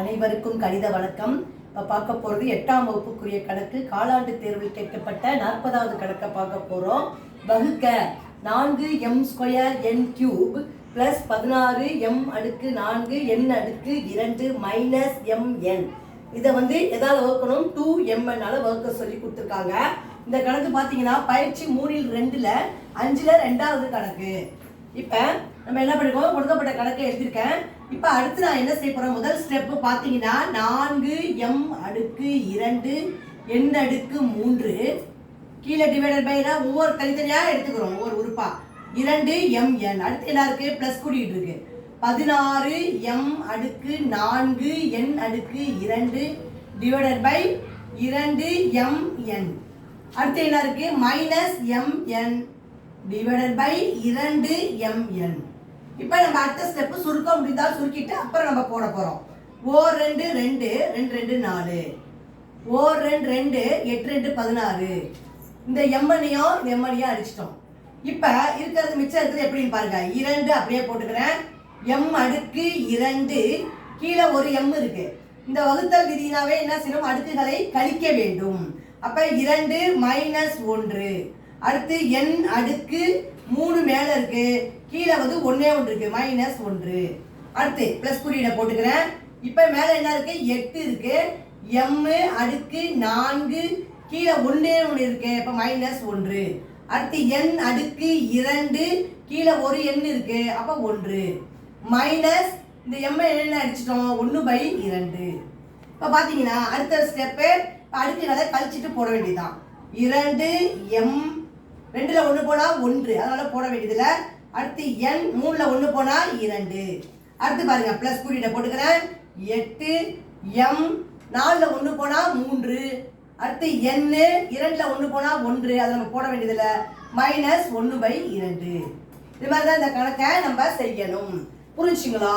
அனைவருக்கும் கணித வணக்கம். இப்போ பார்க்க போகிறது 8ஆம் வகுப்புக்குரிய கணக்கு. காலாண்டு தேர்வில் கேட்கப்பட்ட 40வது கணக்கை பார்க்க போகிறோம். வகுக்க 4m² n³ + 16m⁴ n⁻2 -mn. இதை எதாவது வகுக்கணும் 2mn வகுக்க சொல்லி கொடுத்துருக்காங்க. இந்த கணக்கு பார்த்தீங்கன்னா பயிற்சி 3-2ல் 5ல் 2வது கணக்கு. இப்போ நம்ம என்ன பண்ணிருக்கோம், கொடுக்கப்பட்ட கணக்கை எழுதியிருக்கேன். இப்போ அடுத்து நான் என்ன செய்ய போகிறேன், முதல் ஸ்டெப்பு பார்த்தீங்கன்னா 4m⁴ n⁻3 கீழே டிவைடட் பை ஒவ்வொரு தனித்தனியாக எடுத்துக்கிறோம், ஒவ்வொரு உறுப்பா 2mn. அடுத்து என்ன இருக்குது, ப்ளஸ் கூட்டிகிட்டு இருக்கு 16m⁴ n⁻2 divided by 2mn. அடுத்து என்ன இருக்கு, -mn டிவைடட் பை 2mn. இப்போ நம்ம அடுத்த ஸ்டெப்பு சுருக்க முடிந்தால் சுருக்கிட்டு அப்புறம் நம்ம போட போகிறோம். 2 2 2 4 2 2 8 16. இந்த எம்என்னையும் இந்த எம்என்னையும் அடிச்சிட்டோம். இப்போ இருக்கிறது மிச்சம் இருக்கிறது எப்படின்னு பாருங்க. 2 அப்படியே போட்டுக்கிறேன், m⁴ கீழே ஒரு m இருக்கு. இந்த வகுத்தல் விதினாவே என்ன செய்யணும், அடுக்குகளை கழிக்க வேண்டும். அப்ப 2 -1. அடுத்து n⁻3 மேல இருக்கு, கீழே 1 இருக்கு, -1. அடுத்து பிளஸ் குறியீடை போட்டுக்கிறேன். இப்ப மேல என்ன இருக்கு, 8 இருக்கு, m⁴ கீழே 1 இருக்கு, இப்ப -1. அடுத்து n⁻2 கீழே ஒரு n இருக்கு, அப்ப 1 மைனஸ் இந்த m என்ன அடிச்சிட்டோம் 1/2. இப்ப பாத்தீங்கன்னா அடுத்த ஸ்டெப்பு அடுக்குகளை கழிச்சிட்டு போட வேண்டியதுதான். 2m 2ல் 1 போனா 1, அதனால போட வேண்டியதில்ல. அடுத்து n 3ல் 1 போனா 2. அடுத்து பாருங்க பிளஸ் குறியீடை போட்டுக்கிறேன். 8m 4ல் 1 போனா 3. அடுத்து n 2ல் 1 போனா 1, அதை நம்ம போட வேண்டியதில்ல, -1/2. இது மாதிரி தான் இந்த கணக்கை நம்ம செய்யணும். புரிஞ்சுங்களா?